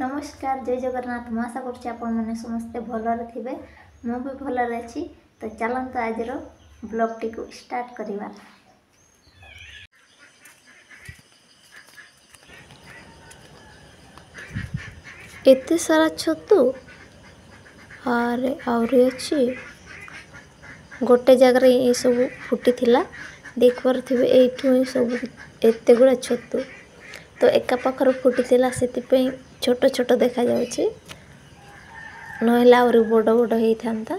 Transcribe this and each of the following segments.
नमस्कार जय जगन्नाथ मु आशा करछि आपण माने समस्ते भलरे थिबे मु भी भलरे अछि। तो चलंतु आज ब्लॉग टी को स्टार्ट करिवा। एते सारा छतु आरे आउरी अछि गोटे जगह ये सब फुटी थिला देखबार थिबे एठु सब एते गुडा छतु तो एका पाखर फुटी थिला सेति पे छोट छोट देखा जाउछि नहला और बड़ बड़ हेई थांता।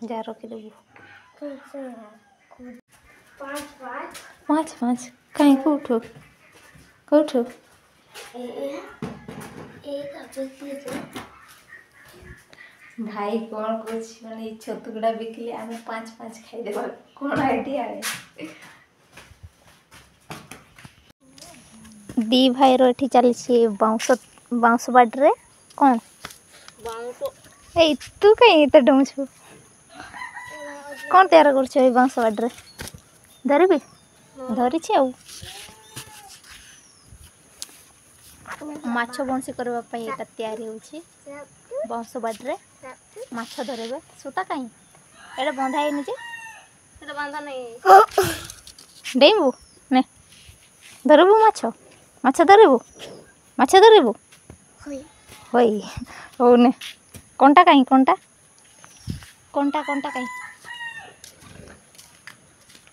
जा रखी देबू पाँच पाँच कहीं कौठो कौठो भाई कौन कुछ माने छतु गुड़ा बिकले आमे पाँच पाँच खाई देबा कौन आइडिया है दी भाई रो एठी चली छी बाउंस बाउंस बाडरे कौन बाउंस ए तू कहीं त डमछु कौन तैयार करछ ए बाउंस बाडरे धरबी धरी छी आउ माछ बंसी करबा पई एटा तैयारी होछि बाउंस बाडरे माछ धरबे सुता कहीं एटा बंधा हे निजे एटा बांधा नहीं डेमु ने धरबू माछ माछ धरबू माछ धरबू होई होई हो ने कोंटा कहीं कोंटा कोंटा कोंटा कहीं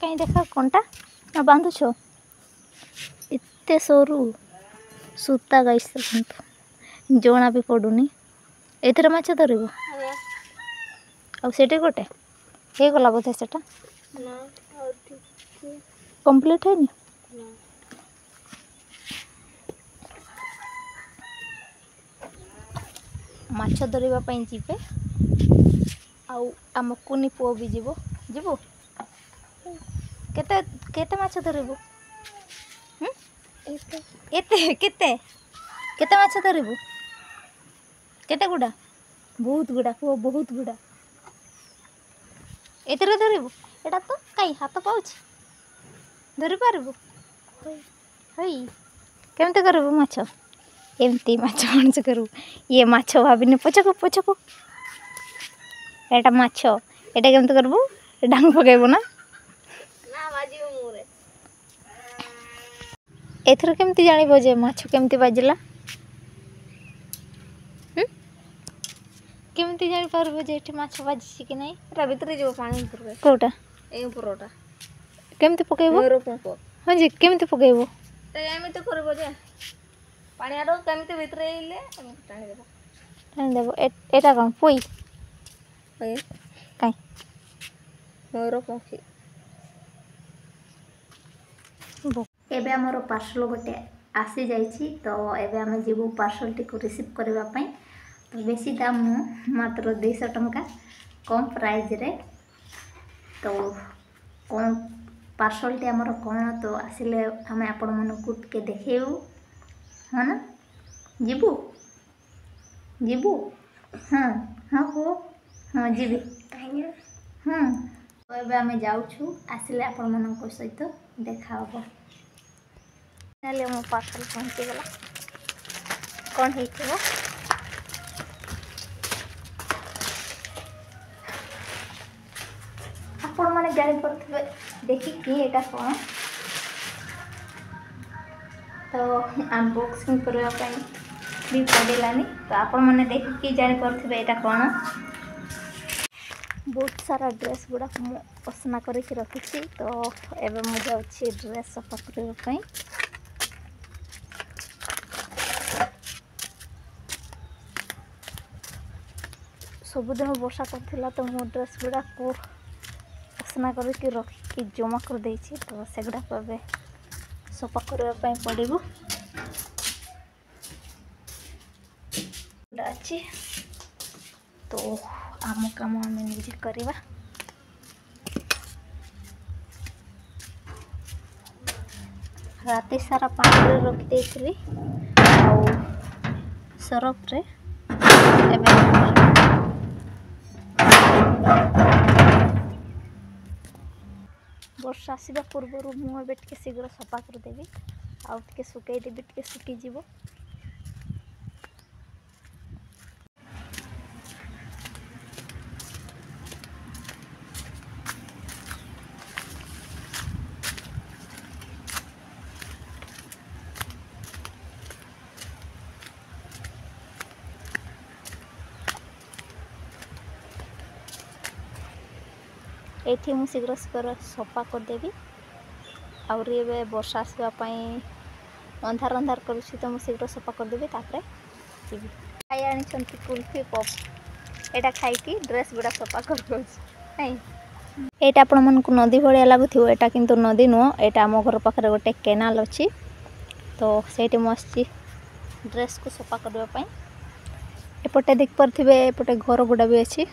कहीं देखा कोंटा ना बांधु छो इत्ते सोरू सूता गाइस जोना भी पडुनी एथरे माछ धरबू आ सेटे गोटे हे गला बोधे सेटा ना कंप्लीट है नी माछ धरबा पई जीवे आउ आम कुनी पुओ भी जीवो जीवो केते केते माछ धरबू एते केते केते माछ धरबू केते गुडा बहुत गुडा पुओ बहुत गुडा एतरे धरबू एटा तो काई हाथ पाउछ धरि पारबू हई केमते करबू माछ एमती माछ मानस करू ये माछ भाबिने पछको पछको एटा माछ एटा केमते करबू डांग पकेबो ना ना बाजियो मोरे एथर केमती जानिबो जे माछ केमती बाजिला केमती जानि पारबो जे एठी माछ बाजिछि कि नै एटा भितरे जो पानी भितरे कोटा ए उपरोटा केमती पकेबो मोर पंप हां जी केमती पकेबो ते एमती करबो जे पानी आडो केमती भितरे इले टाणी देबो एटा कोन पुई ओए काई मोर पंखी एबे हमर पार्सल गोटे आसी जाइछि तो एबे हम जीवो पार्सल टी को रिसीव करबा पई तो बेसी दाम मात्र 200 टंका कम प्राइस रे तो कौन पार्सल टी हमर कोन तो आसिले हमें आपण मन को के देखेउ है ना जीवू जीवू हाँ हाँ हो हाँ जीवी तो एबे आमे जाउछु आसिले आपण मन को सहित देखा होबो। फाइनाली मो पार्सल पहुँचीगला कौन हो आपण मैंने जापे देखिकी यहाँ कौन तो अनबॉक्सिंग करने भी पड़ानी तो आपण मैंने देखिकी जापे यहाँ कौन बहुत सारा ड्रेस गुड़ा मु असना करके रखी तो एवं मुझे ड्रेस सफा करने सबुदिन वर्षा करथिला तो मो ड्रेस गुड़ा को असना करके रखी जमा कर देछि तो सेगुड़ा को ए सफा करने पड़ो अच्छी तो आम काम आम निजे करवा राति सारा पानी रखी देती सरफ रे वर्षा आसवा पूर्व मुझे टे शीघ्र सफा करदेवी आउे सुकई देवी टे सुखीज ये मुझे शीघ्र सफा करदेवी आउरी वर्षा आसवाई अंधार अंधार करुँच तो मुझे शीघ्र सफा करदेवी जी खाई आनी कुल्फी पप यहाँ खाई ड्रेस गुड़ा सफा कर यहाँ आपण मन को नदी भाया लगुथ यहाँ किंतु नदी नुह यहाँ आम घर पाखे गोटे केनाल अच्छी तो सही मुझे ड्रेस को सफा करने एपटे देख पारे एपटे घर गुड़ा भी अच्छी